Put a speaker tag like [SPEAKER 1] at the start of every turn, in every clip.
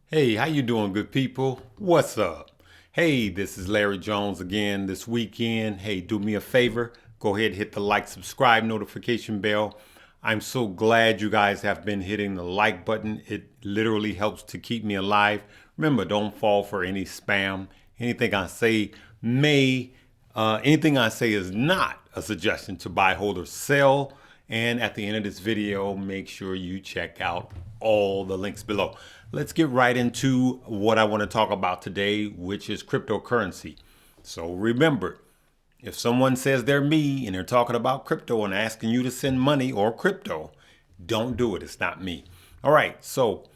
[SPEAKER 1] Hey, how you doing, good people? What's up? Hey, this is Larry Jones again this weekend. Hey, do me a favor. Go ahead, hit the like, subscribe, notification bell. I'm so glad you guys have been hitting the like button. It literally helps to keep me alive. Remember, don't fall for any spam. Anything I say anything I say is not a suggestion to buy, hold, or sell. And at the end of this video, make sure you check out all the links below. Let's get right into what I want to talk about today, which is cryptocurrency. So remember, if someone says they're me and they're talking about crypto and asking you to send money or crypto, don't do it. It's not me. All right. So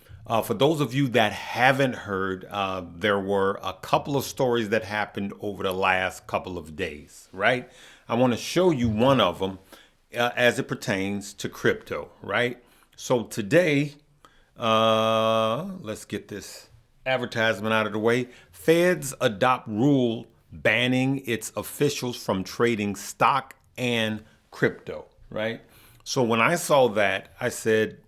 [SPEAKER 1] for those of you that haven't heard, there were a couple of stories that happened over the last couple of days, right? I want to show you one of them as it pertains to crypto, right? So today, let's get this advertisement out of the way. Feds adopt rule banning its officials from trading stock and crypto, right? So when I saw that, I said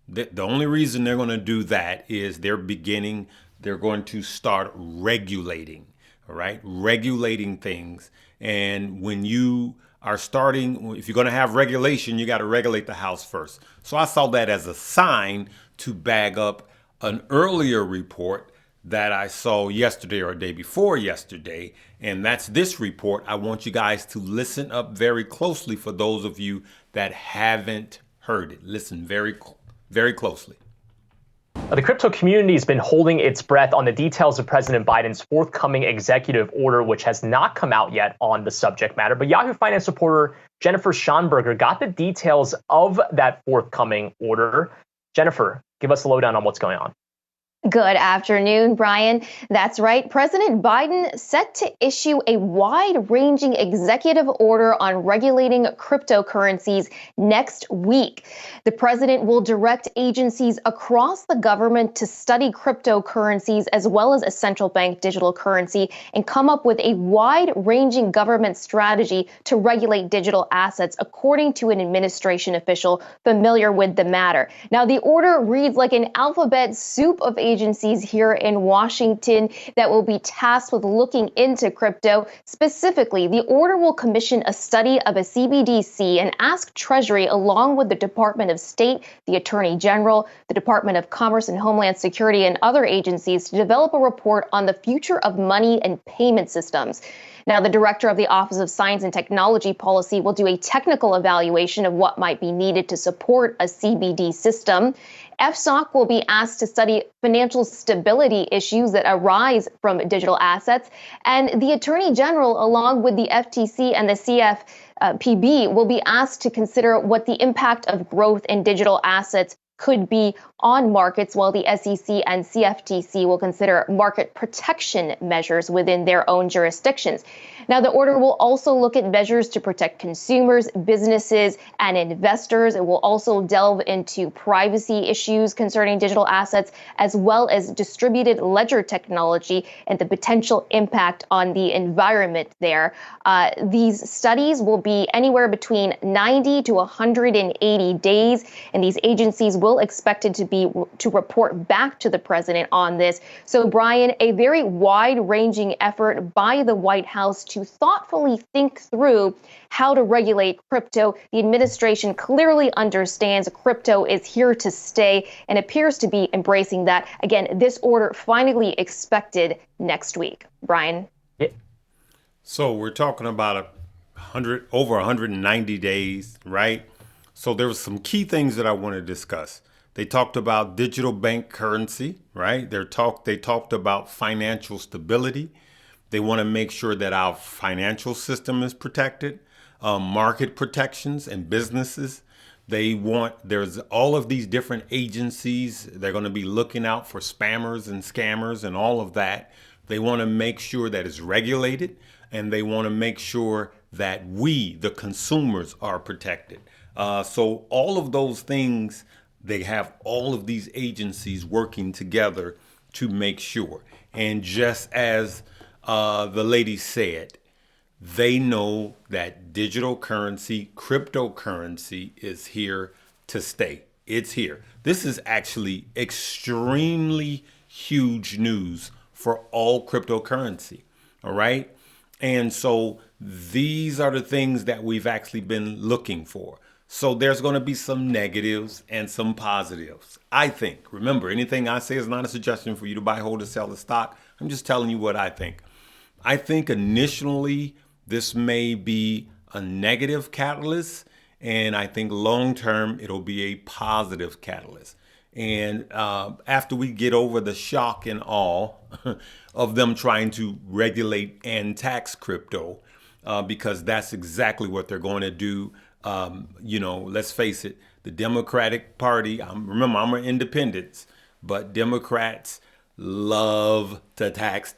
[SPEAKER 1] that the only reason they're going to do that is they're going to start regulating, all right? Regulating things. And when you are starting, if you're going to have regulation, you got to regulate the house first. So I saw that as a sign to bag up an earlier report that I saw yesterday or day before yesterday. And that's this report. I want you guys to listen up very closely for those of you that haven't heard it. Listen very closely.
[SPEAKER 2] The crypto community has been holding its breath on the details of President Biden's forthcoming executive order, which has not come out yet on the subject matter. But Yahoo Finance reporter Jennifer Schonberger got the details of that forthcoming order. Jennifer, give us a lowdown on what's going on.
[SPEAKER 3] Good afternoon, Brian. That's right. President Biden set to issue a wide-ranging executive order on regulating cryptocurrencies next week. The president will direct agencies across the government to study cryptocurrencies as well as a central bank digital currency and come up with a wide-ranging government strategy to regulate digital assets, according to an administration official familiar with the matter. Now, the order reads like an alphabet soup of agencies here in Washington that will be tasked with looking into crypto. Specifically, the order will commission a study of a CBDC and ask Treasury, along with the Department of State, the Attorney General, the Department of Commerce and Homeland Security, and other agencies to develop a report on the future of money and payment systems. Now, the director of the Office of Science and Technology Policy will do a technical evaluation of what might be needed to support a CBD system. FSOC will be asked to study financial stability issues that arise from digital assets. And the Attorney General, along with the FTC and the CFPB, will be asked to consider what the impact of growth in digital assets could be on markets, while the SEC and CFTC will consider market protection measures within their own jurisdictions. Now, the order will also look at measures to protect consumers, businesses, and investors. It will also delve into privacy issues concerning digital assets, as well as distributed ledger technology and the potential impact on the environment there. These studies will be anywhere between 90 to 180 days, and these agencies will expect it to report back to the president on this. So, Brian, a very wide-ranging effort by the White House to thoughtfully think through how to regulate crypto. The administration clearly understands crypto is here to stay and appears to be embracing that. Again, this order finally expected next week. Brian?
[SPEAKER 2] Yeah.
[SPEAKER 1] So we're talking about over 190 days, right? So there were some key things that I want to discuss. They talked about digital bank currency, right? They talked about financial stability. They want to make sure that our financial system is protected, market protections and businesses. There's all of these different agencies. They're going to be looking out for spammers and scammers and all of that. They want to make sure that it's regulated, and they want to make sure that we, the consumers, are protected. So all of those things, they have all of these agencies working together to make sure. And just as the lady said, they know that digital currency, cryptocurrency is here to stay. It's here. This is actually extremely huge news for all cryptocurrency. All right. And so these are the things that we've actually been looking for. So there's going to be some negatives and some positives. I think, remember, anything I say is not a suggestion for you to buy, hold, or sell the stock. I'm just telling you what I think. I think initially this may be a negative catalyst, and I think long term it'll be a positive catalyst. And after we get over the shock and awe of them trying to regulate and tax crypto, because that's exactly what they're going to do. Let's face it, the Democratic Party, remember, I'm an independent, but Democrats love to tax.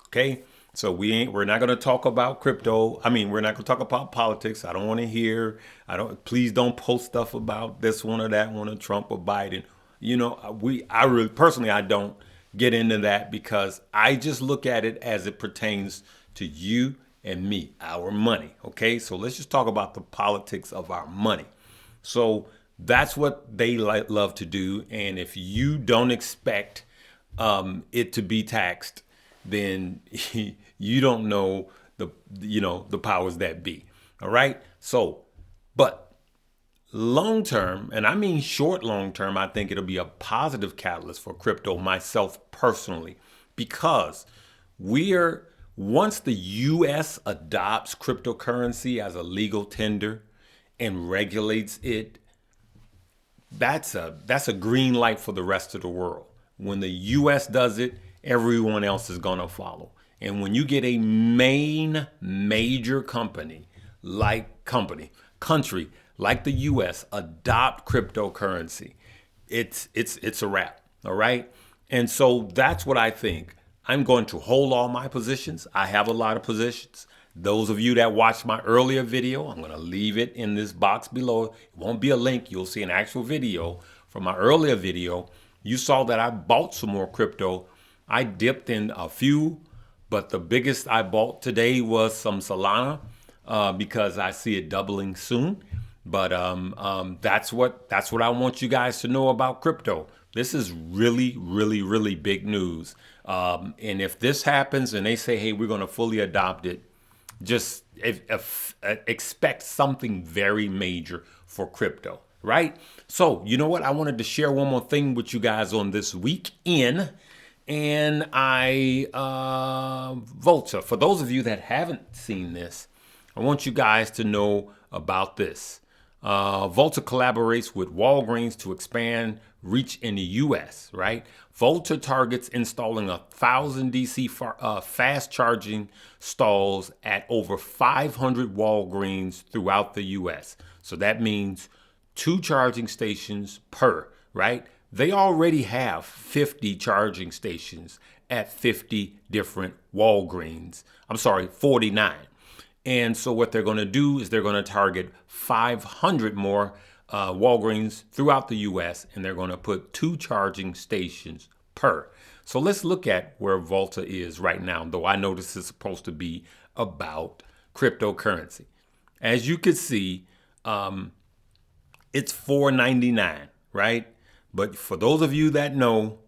[SPEAKER 1] Okay. So we're not going to talk about crypto. We're not going to talk about politics. I don't want to hear, please don't post stuff about this one or that one or Trump or Biden. I really, personally, I don't get into that because I just look at it as it pertains to you and me, our money. Okay. So let's just talk about the politics of our money. So that's what they love to do. And if you don't expect it to be taxed, then you don't know the powers that be. All right. So, but long term, and I mean short long term, I think it'll be a positive catalyst for crypto, myself personally, because once the US adopts cryptocurrency as a legal tender and regulates it, that's a green light for the rest of the world. When the US does it, everyone else is going to follow. And when you get a major country like the US adopt cryptocurrency, it's a wrap. All right. And so that's what I think. I'm going to hold all my positions. I have a lot of positions. Those of you that watched my earlier video, I'm going to leave it in this box below. It won't be a link. You'll see an actual video from my earlier video. You saw that I bought some more crypto. I dipped in a few, but the biggest I bought today was some Solana because I see it doubling soon. But that's what I want you guys to know about crypto. This is really, really, really big news. And if this happens and they say, hey, we're going to fully adopt it, just expect something very major for crypto, right? So, you know what? I wanted to share one more thing with you guys on this weekend. And Volta, for those of you that haven't seen this, I want you guys to know about this. Volta collaborates with Walgreens to expand reach in the U.S., right? Volta targets installing 1,000 DC fast charging stalls at over 500 Walgreens throughout the U.S. So that means 2 charging stations per, right? They already have 50 charging stations at 50 different Walgreens. 49. And so what they're going to do is they're going to target 500 more Walgreens throughout the U.S. and they're going to put 2 charging stations per. So let's look at where Volta is right now, though I know this is supposed to be about cryptocurrency. As you can see, it's $4.99, right? But for those of you that know,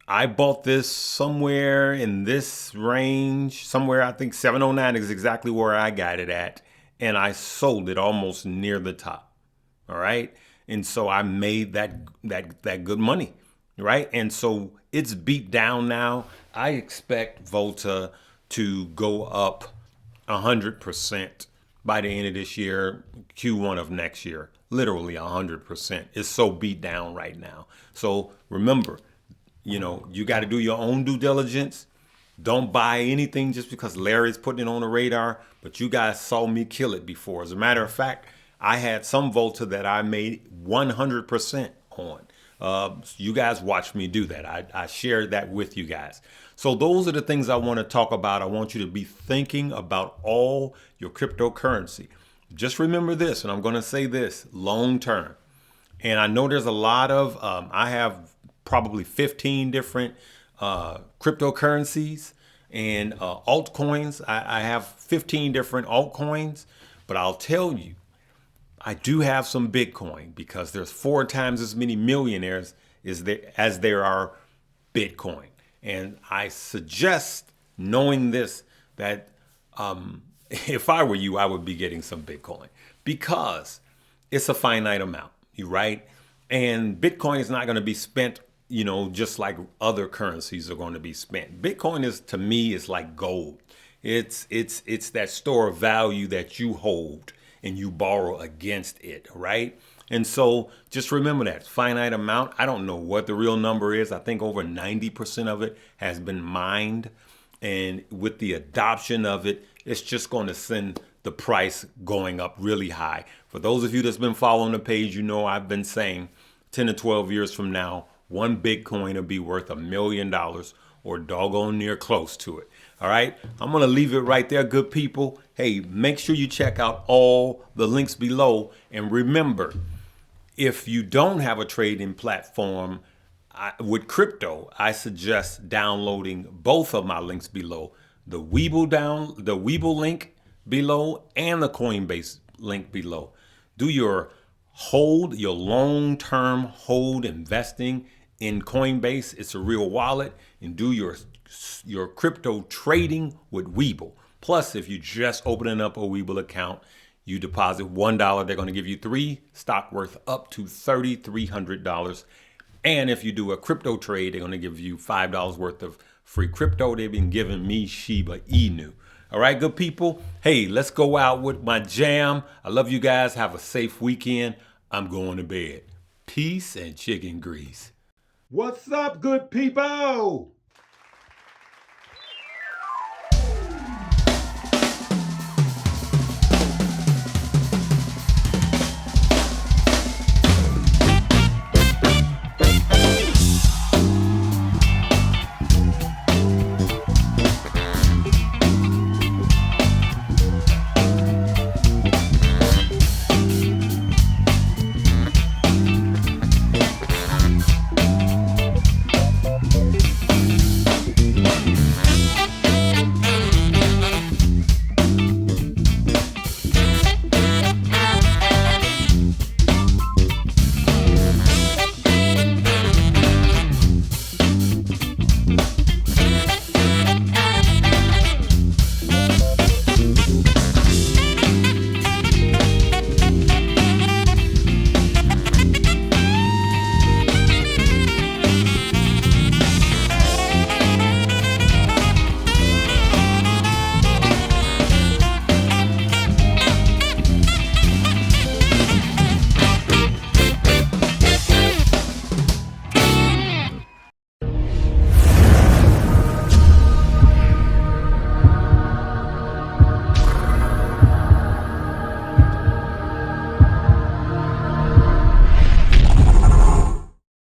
[SPEAKER 1] I bought this somewhere in this range, somewhere I think 709 is exactly where I got it at. And I sold it almost near the top. All right. And so I made that good money. Right. And so it's beat down now. I expect Volta to go up 100% by the end of this year, Q1 of next year. Literally 100%. It's so beat down right now. So remember, you got to do your own due diligence. Don't buy anything just because Larry's putting it on the radar. But you guys saw me kill it before. As a matter of fact, I had some Volta that I made 100% on. You guys watched me do that. I shared that with you guys. So those are the things I want to talk about. I want you to be thinking about all your cryptocurrency. Just remember this, and I'm going to say this, long term. And I know there's a lot of, I have probably 15 different cryptocurrencies and altcoins. I have 15 different altcoins, but I'll tell you, I do have some Bitcoin because there's 4 times as many millionaires as there are Bitcoin. And I suggest, knowing this, that if I were you, I would be getting some Bitcoin because it's a finite amount, right? And Bitcoin is not going to be spent, just like other currencies are going to be spent. Bitcoin is, to me, is like gold. It's that store of value that you hold and you borrow against it, right? And so just remember that finite amount. I don't know what the real number is. I think over 90% of it has been mined. And with the adoption of it, it's just going to send the price going up really high. For those of you that's been following the page, I've been saying 10 to 12 years from now, one Bitcoin will be worth $1 million or doggone near close to it. All right. I'm going to leave it right there, good people. Hey, make sure you check out all the links below. And remember, if you don't have a trading platform with crypto, I suggest downloading both of my links below. The Webull link below and the Coinbase link below. Do your long-term hold investing in Coinbase. It's a real wallet. And do your crypto trading with Webull. Plus, if you just opening up a Webull account, you deposit $1, they're going to give you 3 stock worth up to $3,300. And if you do a crypto trade, they're going to give you $5 worth of free crypto. They've been giving me SHIBA Inu. All right, good people. Hey, let's go out with my jam. I love you guys. Have a safe weekend. I'm going to bed. Peace and chicken grease. What's up, good people?